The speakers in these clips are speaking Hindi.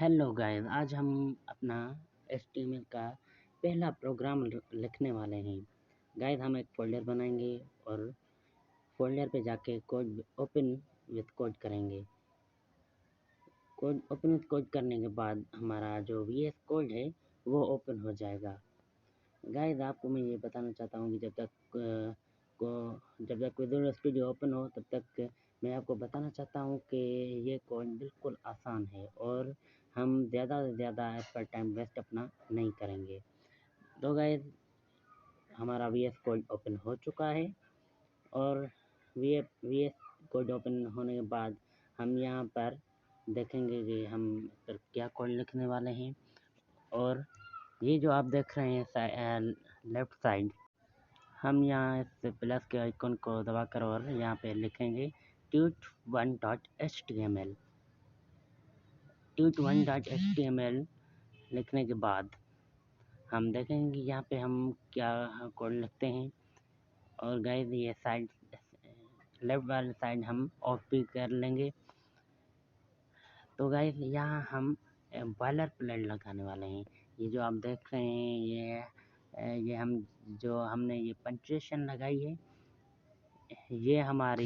हेलो गाइस, आज हम अपना HTML का पहला प्रोग्राम लिखने वाले हैं। गाइस, हम एक फ़ोल्डर बनाएंगे और फ़ोल्डर पे जाके कोड ओपन विथ कोड करेंगे। कोड ओपन विथ कोड करने के बाद हमारा जो VS कोड है वो ओपन हो जाएगा। गाइस, आपको मैं ये बताना चाहता हूँ कि जब तक विजुअल स्टूडियो ओपन हो तब तक मैं आपको बताना चाहता हूँ कि ये कोड बिल्कुल आसान है और हम ज़्यादा से ज़्यादा इस पर टाइम वेस्ट अपना नहीं करेंगे। तो गाइस, हमारा VS कोड ओपन हो चुका है और VS कोड ओपन होने के बाद हम यहाँ पर देखेंगे कि हम पर क्या कोड लिखने वाले हैं। और ये जो आप देख रहे हैं लेफ्ट साइड, हम यहाँ इस प्लस के आइकन को दबाकर और यहाँ पे लिखेंगे tut1.html। tut1.html लिखने के बाद हम देखेंगे कि यहाँ पे हम क्या कोड लिखते हैं। और गाइस, ये साइड लेफ्ट वाली साइड हम ऑफ भी कर लेंगे। तो गाइस, यहाँ हम बॉयलर प्लेट लगाने वाले हैं। ये जो आप देख रहे हैं ये हमने ये पंक्चुएशन लगाई है, ये हमें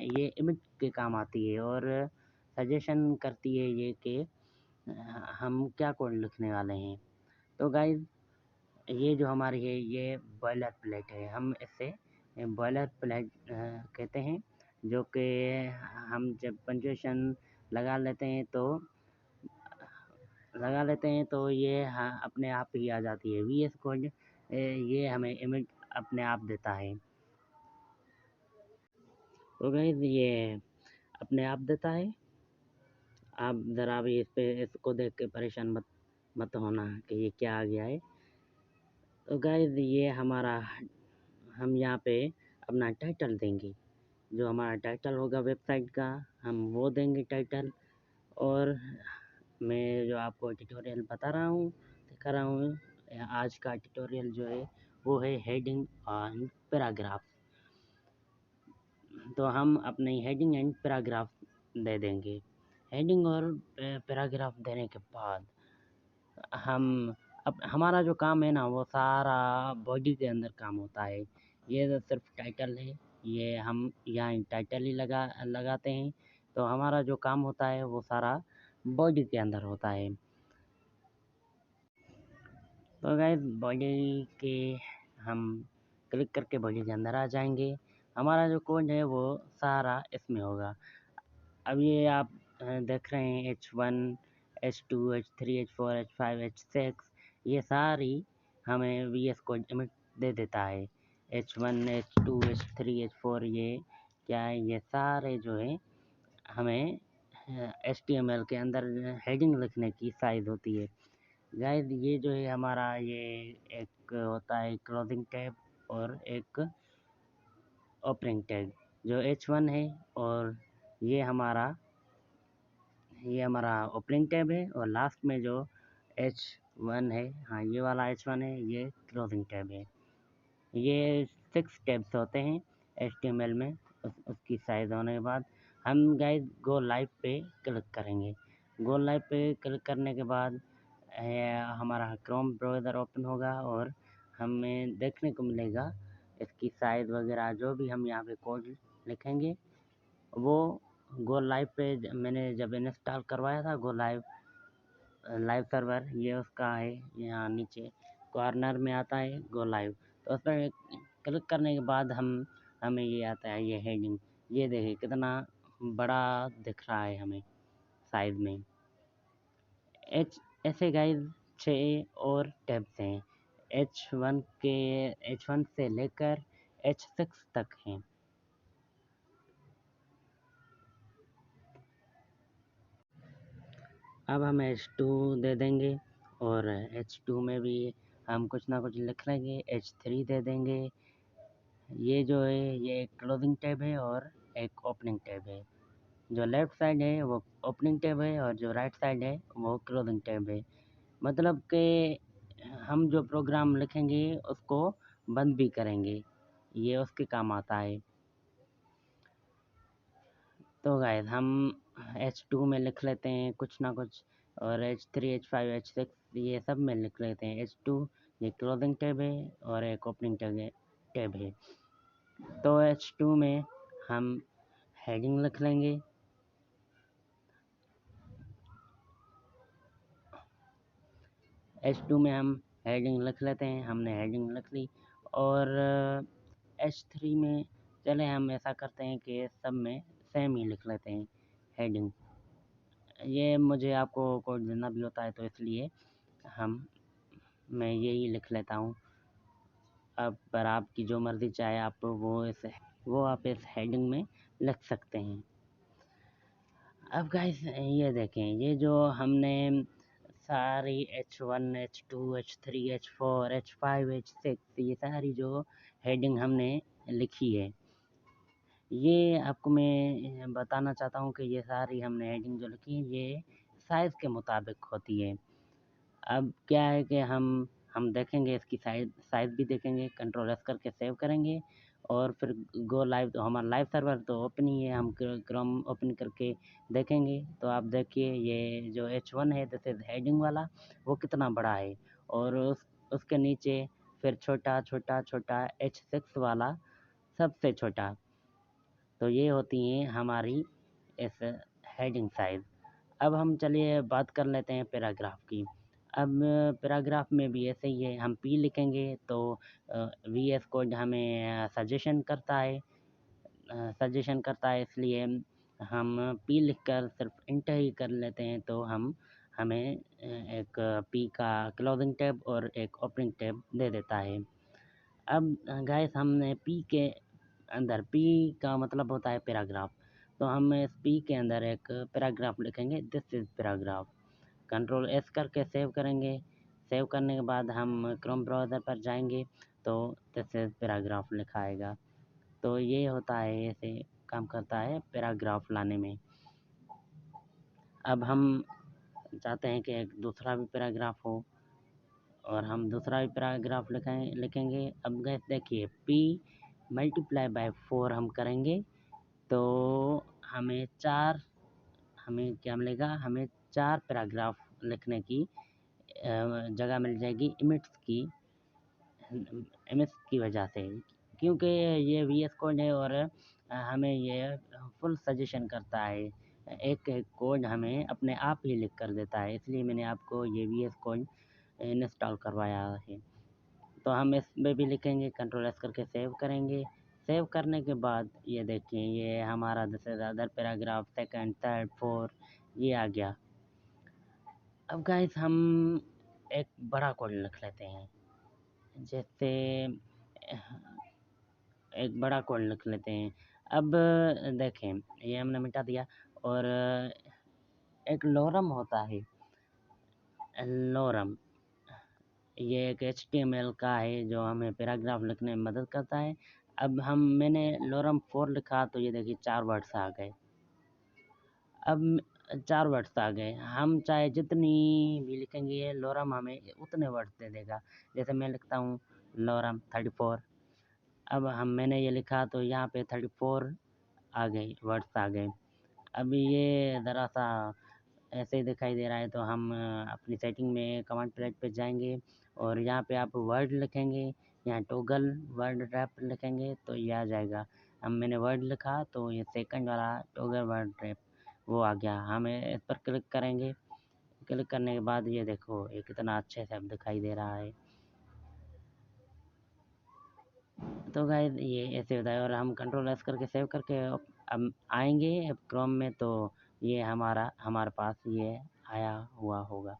ये इमेज के काम आती है और सजेशन करती है ये कि हम क्या कोड लिखने वाले हैं। तो गाइस, ये जो हमारी है ये बॉयलर प्लेट है। हम इसे बॉयलर प्लेट कहते हैं, जो कि हम जब पंक्चुएशन लगा लेते हैं तो ये अपने आप ही आ जाती है। VS कोड ये हमें इमेज अपने आप देता है। तो गाइस, ये अपने आप देता है। आप ज़रा भी इसको देख के परेशान मत होना कि ये क्या आ गया है। तो गाइस, ये हम यहाँ पे अपना टाइटल देंगे। जो हमारा टाइटल होगा वेबसाइट का, हम वो देंगे टाइटल। और मैं जो आपको ट्यूटोरियल दिखा रहा हूँ, आज का ट्यूटोरियल जो है वो है हेडिंग एंड पैराग्राफ। तो हम अपनी हेडिंग एंड पैराग्राफ दे देंगे। हेडिंग और पैराग्राफ देने के बाद हमारा जो काम है ना वो सारा बॉडी के अंदर काम होता है। ये तो सिर्फ टाइटल है, ये हम यहाँ टाइटल ही लगाते हैं। तो हमारा जो काम होता है वो सारा बॉडी के अंदर होता है। तो गाइस, बॉडी के हम क्लिक करके बॉडी के अंदर आ जाएंगे। हमारा जो कोड है वो सारा इसमें होगा। अब ये आप देख रहे हैं H1, H2, H3, H4, H5, H6, ये सारी हमें VS कोड इमेज दे देता है। H1, H2, H3, H4 ये क्या है, ये सारे जो है हमें HTML के अंदर हेडिंग लिखने की साइज होती है। गाइस, ये जो है हमारा ये एक होता है क्लोजिंग टैब और एक ओपनिंग टैग। जो H1 है और ये हमारा ओपनिंग टैब है और लास्ट में जो H1 है, हाँ ये वाला H1 है, ये क्लोजिंग टैब है। ये 6 टैब्स होते हैं HTML में। उसकी साइज़ होने के बाद हम गाइस गो लाइव पे क्लिक करेंगे। गो लाइव पे क्लिक करने के बाद हमारा क्रोम ब्राउज़र ओपन होगा और हमें देखने को मिलेगा इसकी साइज़ वगैरह जो भी हम यहाँ पे कोड लिखेंगे वो गो लाइव पे मैंने जब इंस्टॉल करवाया था। गो लाइव सर्वर ये उसका है, यहाँ नीचे कॉर्नर में आता है गो लाइव। तो उस पर क्लिक करने के बाद हमें ये आता है ये हेडिंग। ये देखिए कितना बड़ा दिख रहा है हमें साइज में। ऐसे गाइस 6 और टैब्स हैं। H1 से लेकर H6 तक हैं। अब हम H2 दे देंगे और H2 में भी हम कुछ ना कुछ लिख लेंगे। H3 दे देंगे। ये जो है ये एक क्लोजिंग टैब है और एक ओपनिंग टैब है। जो लेफ़्ट साइड है वो ओपनिंग टैब है और जो राइट साइड है वो क्लोजिंग टैब है। मतलब कि हम जो प्रोग्राम लिखेंगे उसको बंद भी करेंगे, ये उसके काम आता है। तो गाइस, हम H2 में लिख लेते हैं कुछ ना कुछ, और H3 H5 H6 ये सब में लिख लेते हैं। H2 ये क्लोजिंग टैब है और एक ओपनिंग टैब है। तो H2 में हम हेडिंग लिख लेंगे। H2 में हम हेडिंग लिख लेते हैं, हमने हेडिंग लिख ली। और H3 में चले हम ऐसा करते हैं कि सब में सेम ही लिख लेते हैं हेडिंग। ये मुझे आपको कोड देना भी होता है तो इसलिए मैं यही लिख लेता हूँ। अब पर आपकी जो मर्ज़ी चाहे आप वो आप इस हेडिंग में लिख सकते हैं। अब गाइस ये देखें, ये जो हमने सारी H1 H2 H3 H4 H5 H6 ये सारी जो हेडिंग हमने लिखी है, ये आपको मैं बताना चाहता हूँ कि ये सारी हमने हेडिंग जो लिखी है ये साइज़ के मुताबिक होती है। अब क्या है कि हम देखेंगे इसकी साइज़ भी देखेंगे, कंट्रोल एस करके सेव करेंगे और फिर गो लाइव। तो हमारा लाइव सर्वर तो ओपन ही है, हम क्रोम ओपन करके देखेंगे। तो आप देखिए ये जो H1 है दिस इज़ हेडिंग वाला, वो कितना बड़ा है, और उसके नीचे फिर छोटा छोटा छोटा H6 वाला सबसे छोटा। तो ये होती हैं हमारी इस हेडिंग साइज़। अब हम चलिए बात कर लेते हैं पैराग्राफ की। अब पैराग्राफ में भी ऐसे ही है, हम पी लिखेंगे तो VS कोड हमें सजेशन करता है, इसलिए हम पी लिखकर सिर्फ इंटर ही कर लेते हैं तो हमें एक पी का क्लोजिंग टैब और एक ओपनिंग टैब दे देता है। अब गाइस हमने पी के अंदर, पी का मतलब होता है पैराग्राफ, तो हम इस पी के अंदर एक पैराग्राफ लिखेंगे, this is paragraph. Control S करके सेव करेंगे। सेव करने के बाद हम क्रोम ब्राउज़र पर जाएंगे तो दिस इज़ पैराग्राफ लिखा आएगा। तो ये होता है, ऐसे काम करता है पैराग्राफ लाने में। अब हम चाहते हैं कि एक दूसरा भी पैराग्राफ हो और हम दूसरा भी पैराग्राफ लिखेंगे। अब गैस देखिए पी मल्टीप्लाई बाय 4 हम करेंगे तो हमें क्या मिलेगा, हमें 4 पैराग्राफ लिखने की जगह मिल जाएगी इमेज की वजह से, क्योंकि ये VS कोड है और हमें ये फुल सजेशन करता है, एक एक कोड हमें अपने आप ही लिख कर देता है, इसलिए मैंने आपको ये VS कोड इंस्टॉल करवाया है। तो हम इसमें भी लिखेंगे, कंट्रोल एस करके सेव करेंगे। सेव करने के बाद ये देखिए ये हमारा this is other paragraph second third fourth ये आ गया। अब गाइस हम एक बड़ा कोड लिख लेते हैं, जैसे एक बड़ा कोड लिख लेते हैं। अब देखें ये हमने मिटा दिया, और एक लॉरम होता है, लॉरम ये एक HTML का है जो हमें पैराग्राफ लिखने में मदद करता है। अब मैंने लॉरम 4 लिखा तो ये देखिए 4 वर्ड्स आ गए। अब 4 वर्ड्स आ गए, हम चाहे जितनी भी लिखेंगे लॉरम हमें उतने वर्ड्स दे देगा। जैसे मैं लिखता हूँ लॉरम 34, अब मैंने ये लिखा तो यहाँ पे 34 आ गए, वर्ड्स आ गए। अब ये ज़रा सा ऐसे ही दिखाई दे रहा है तो हम अपनी सेटिंग में कमांड प्लेट पे जाएंगे और यहाँ पे आप वर्ड लिखेंगे, यहाँ टोगल वर्ड रैप लिखेंगे तो ये आ जाएगा। अब मैंने वर्ड लिखा तो ये सेकंड वाला टोगल वर्ड रैप वो आ गया। हम इस पर क्लिक करेंगे, क्लिक करने के बाद ये देखो ये कितना अच्छे से अब दिखाई दे रहा है। तो गाइस ये ऐसे होता है, और हम कंट्रोल एस करके सेव करके अब आएंगे अब क्रोम में तो ये हमारे पास ये आया हुआ होगा।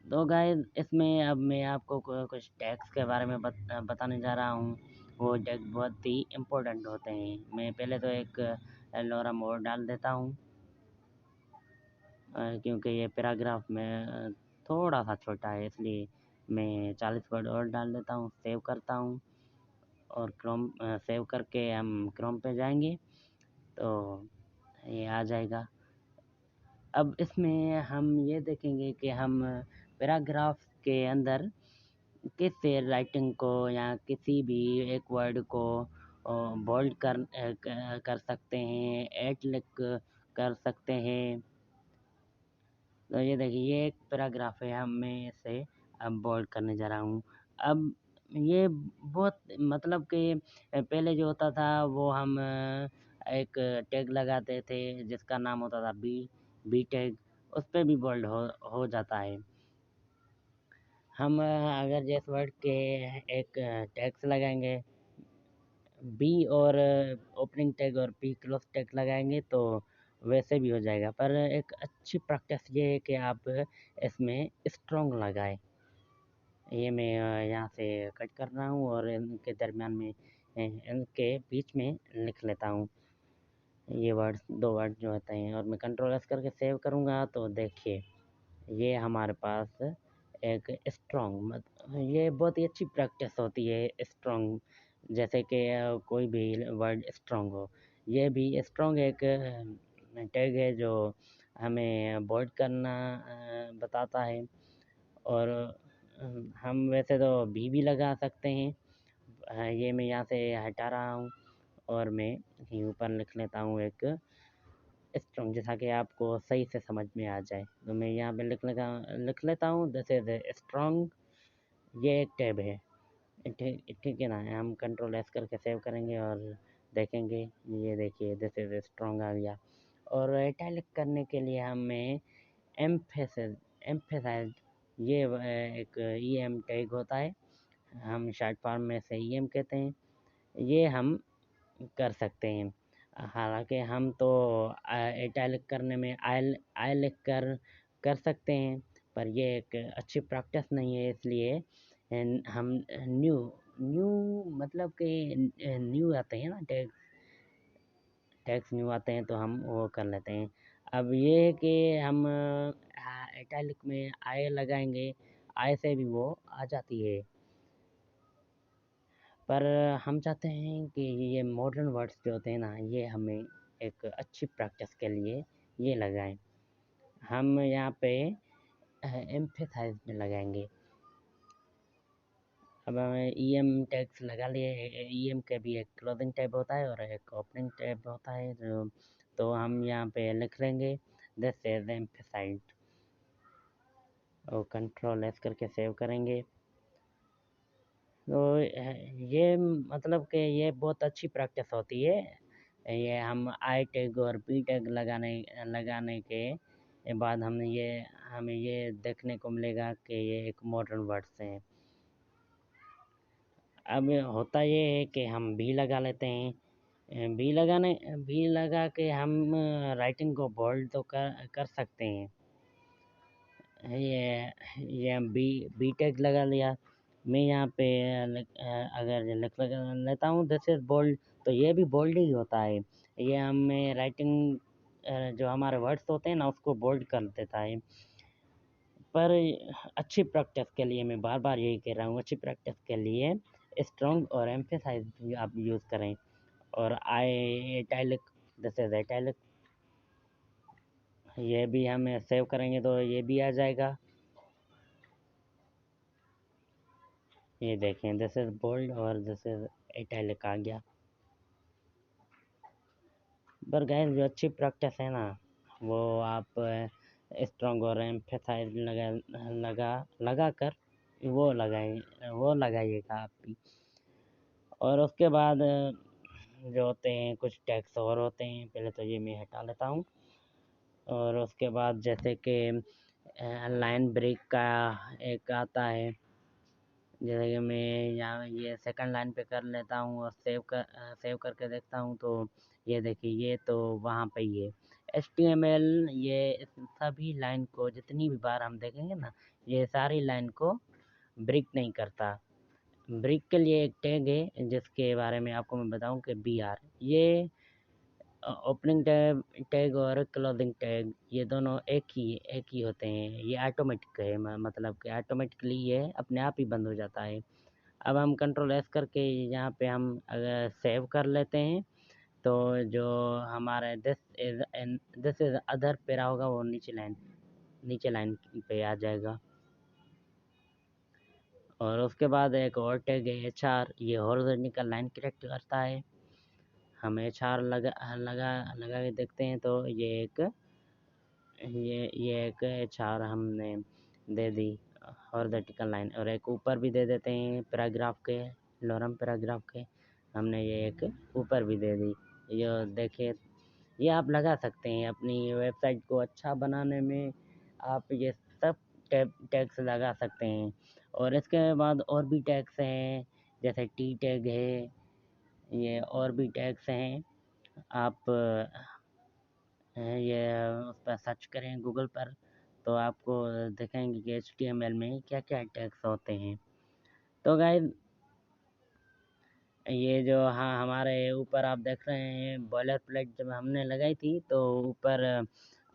तो गाइस इसमें अब मैं आपको कुछ टैग्स के बारे में बताने जा रहा हूँ। वो टैग बहुत ही इम्पोर्टेंट होते हैं। मैं पहले तो एक लोरा मोड डाल देता हूँ, क्योंकि ये पैराग्राफ में थोड़ा सा छोटा है, इसलिए मैं 40 वर्ड और डाल देता हूँ। सेव करता हूँ और क्रोम सेव करके हम क्रोम पे जाएंगे तो ये आ जाएगा। अब इसमें हम ये देखेंगे कि हम पैराग्राफ के अंदर किस राइटिंग को या किसी भी एक वर्ड को बोल्ड कर सकते हैं, एटलिक कर सकते हैं। तो ये देखिए, ये एक पैराग्राफ है, हम मैं इसे अब बोल्ड करने जा रहा हूँ। अब ये बहुत मतलब कि पहले जो होता था वो हम एक टैग लगाते थे जिसका नाम होता था बी टैग, उस पे भी बोल्ड हो जाता है। हम अगर जिस वर्ड के एक टैग्स लगाएंगे, बी और ओपनिंग टैग और पी क्लोज टैग लगाएंगे तो वैसे भी हो जाएगा, पर एक अच्छी प्रैक्टिस ये है कि आप इसमें स्ट्रॉन्ग लगाएं। ये मैं यहाँ से कट कर रहा हूँ और इनके दरमियान में इनके बीच में लिख लेता हूँ ये वर्ड, दो वर्ड जो होते हैं, और मैं कंट्रोल एस करके सेव करूँगा तो देखिए ये हमारे पास एक स्ट्रॉन्ग ये बहुत ही अच्छी प्रैक्टिस होती है स्ट्रॉन्ग, जैसे कि कोई भी वर्ड स्ट्रॉन्ग हो। ये भी स्ट्रॉन्ग एक टैग है जो हमें बोल्ड करना बताता है। और हम वैसे तो भी लगा सकते हैं। ये मैं यहाँ से हटा रहा हूँ और मैं यहीं ऊपर लिख लेता हूँ एक स्ट्रॉन्ग, जैसा कि आपको सही से समझ में आ जाए। तो मैं यहाँ पे लिख लेता हूँ दिस इज स्ट्रॉन्ग। ये एक टैब है, ठीक है ना। हम कंट्रोल एस करके सेव करेंगे और देखेंगे, ये देखिए दिस इज स्ट्रॉन्ग आ गया। और इटैलिक करने के लिए हमें एम्फेसाइज ये एक ई एम टैग होता है, हम शॉर्ट फॉर्म में से ई एम कहते हैं, ये हम कर सकते हैं। हालांकि हम तो इटैलिक करने में आई लिख कर सकते हैं, पर ये एक अच्छी प्रैक्टिस नहीं है, इसलिए हम न्यू न्यू मतलब कि न्यू आते हैं ना टैग्स न्यू आते हैं तो हम वो कर लेते हैं। अब ये है कि हम इटैलिक में आई लगाएंगे, आई से भी वो आ जाती है, पर हम चाहते हैं कि ये मॉडर्न वर्ड्स जो होते हैं ना, ये हमें एक अच्छी प्रैक्टिस के लिए ये लगाएं। हम यहाँ पे एम्फेसाइज में लगाएंगे। अब हमें ई एम टैग्स लगा लिए। ई एम का भी एक क्लोजिंग टैब होता है और एक ओपनिंग टैब होता है, तो हम यहाँ पे लिख लेंगे दिस इज एम्फेसाइज और कंट्रोल एस करके सेव करेंगे। तो ये मतलब कि ये बहुत अच्छी प्रैक्टिस होती है। ये हम आई टैग और पी टैग लगाने के बाद हमें ये देखने को मिलेगा कि ये एक मॉडर्न वर्ड्स हैं। अब होता ये है कि हम भी लगा लेते हैं। भी लगा के हम राइटिंग को बोल्ड तो कर सकते हैं। ये हम बी टैग लगा लिया। मैं यहाँ पे अगर लिख लगा लेता हूँ दिस इज बोल्ड, तो ये भी बोल्ड ही होता है। ये हमें राइटिंग जो हमारे वर्ड्स होते हैं ना उसको बोल्ड कर देता है। पर अच्छी प्रैक्टिस के लिए मैं बार बार यही कह रहा हूँ, अच्छी प्रैक्टिस के लिए स्ट्रॉन्ग और एम्फेसाइज भी आप यूज़ करें। और आई इटैलिक, दिस इज इटैलिक, ये भी हम सेव करेंगे तो ये भी आ जाएगा। ये देखें दिस इज बोल्ड और दिस इज इटैलिक आ गया। पर गैस जो अच्छी प्रैक्टिस है ना, वो आप स्ट्रॉन्ग और एम्फेसाइज लगा लगा कर वो लगाइएगा आप भी। और उसके बाद जो होते हैं कुछ टैक्स और होते हैं, पहले तो ये मैं हटा लेता हूँ। और उसके बाद जैसे कि लाइन ब्रेक का एक आता है, जैसे कि मैं यहाँ ये सेकंड लाइन पे कर लेता हूँ और सेव करके देखता हूँ तो ये देखिए ये तो वहाँ पे ही है। HTML ये इस सभी लाइन को जितनी भी बार हम देखेंगे ना, ये सारी लाइन को ब्रेक नहीं करता। ब्रेक के लिए एक टैग है जिसके बारे में आपको मैं बताऊं कि BR, ये ओपनिंग टैग और क्लोजिंग टैग ये दोनों एक ही होते हैं। ये ऑटोमेटिक है, मतलब कि ऑटोमेटिकली ये अपने आप ही बंद हो जाता है। अब हम कंट्रोल एस करके यहाँ पे हम अगर सेव कर लेते हैं तो जो हमारा दिस इज अदर पेरा होगा वो नीचे लाइन पे आ जाएगा। और उसके बाद एक और टैग है HR, ये हॉरिजॉन्टल लाइन करेक्ट करता है। हम HR लगा के देखते हैं तो ये एक HR हमने दे दी हॉरिज़ॉन्टल लाइन, और एक ऊपर भी दे देते हैं पैराग्राफ के, लॉरम पैराग्राफ के। हमने ये एक ऊपर भी दे दी। ये देखिए, ये आप लगा सकते हैं अपनी वेबसाइट को अच्छा बनाने में। आप ये सब टैग्स लगा सकते हैं। और इसके बाद और भी टैग्स हैं, जैसे टी टैग है, ये और भी टैग्स हैं। आप ये उस पर सर्च करें गूगल पर, तो आपको दिखेंगे कि HTML में क्या क्या टैग्स होते हैं। तो गाइस, ये जो हाँ हमारे ऊपर आप देख रहे हैं बॉयलर प्लेट जब हमने लगाई थी तो ऊपर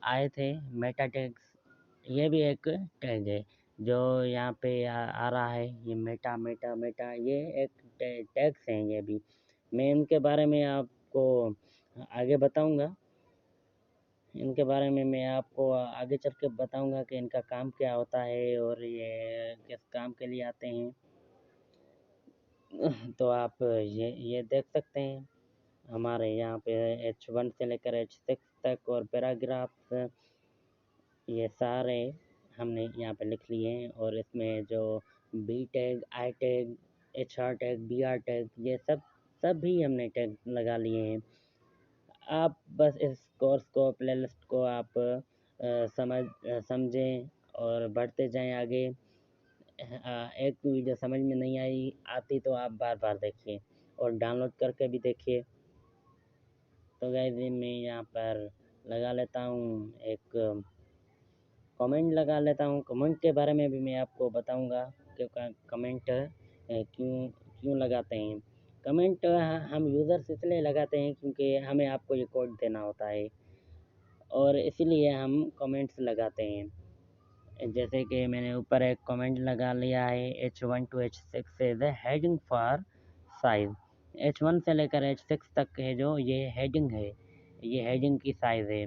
आए थे मेटा टैग्स। ये भी एक टैग है जो यहाँ पे आ रहा है। ये मेटा मेटा मेटा ये एक टैग्स हैं। ये भी मैं इनके बारे में आपको आगे बताऊंगा। इनके बारे में मैं आपको आगे चल के बताऊंगा कि इनका काम क्या होता है और ये किस काम के लिए आते हैं। तो आप ये देख सकते हैं हमारे यहाँ पे H1 से लेकर H6 तक और पैराग्राफ ये सारे हमने यहाँ पे लिख लिए हैं। और इसमें जो B tag, I tag, HR tag, BR tag, ये सब भी हमने टैग लगा लिए हैं। आप बस इस कोर्स को, प्लेलिस्ट को आप समझें और बढ़ते जाएं आगे। एक वीडियो समझ में नहीं आती तो आप बार बार देखिए और डाउनलोड करके भी देखिए। तो गाइस, मैं यहाँ पर लगा लेता हूँ एक कमेंट लगा लेता हूँ। कमेंट के बारे में भी मैं आपको बताऊँगा कि कमेंट क्यों लगाते हैं। कमेंट हम यूज़र्स इसलिए लगाते हैं क्योंकि हमें आपको ये कोड देना होता है और इसीलिए हम कमेंट्स लगाते हैं। जैसे कि मैंने ऊपर एक कमेंट लगा लिया है, H1 to H6 is the heading for size। H1 से लेकर H6 तक है जो ये हेडिंग है, ये हेडिंग की साइज़ है।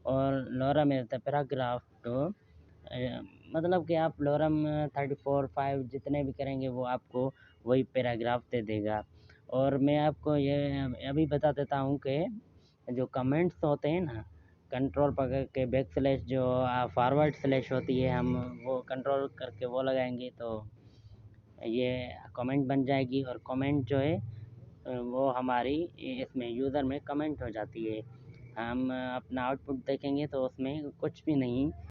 और lorem is the paragraph two, मतलब कि आप लॉरम 34-5 जितने भी करेंगे वो आपको वही पैराग्राफ दे देगा। और मैं आपको ये अभी बता देता हूँ कि जो कमेंट्स होते हैं ना, कंट्रोल पकड़ के बैक स्लैश जो फॉरवर्ड स्लैश होती है, हम वो कंट्रोल करके वो लगाएंगे तो ये कमेंट बन जाएगी। और कमेंट जो है वो हमारी इसमें यूज़र में कमेंट हो जाती है। हम अपना आउटपुट देखेंगे तो उसमें कुछ भी नहीं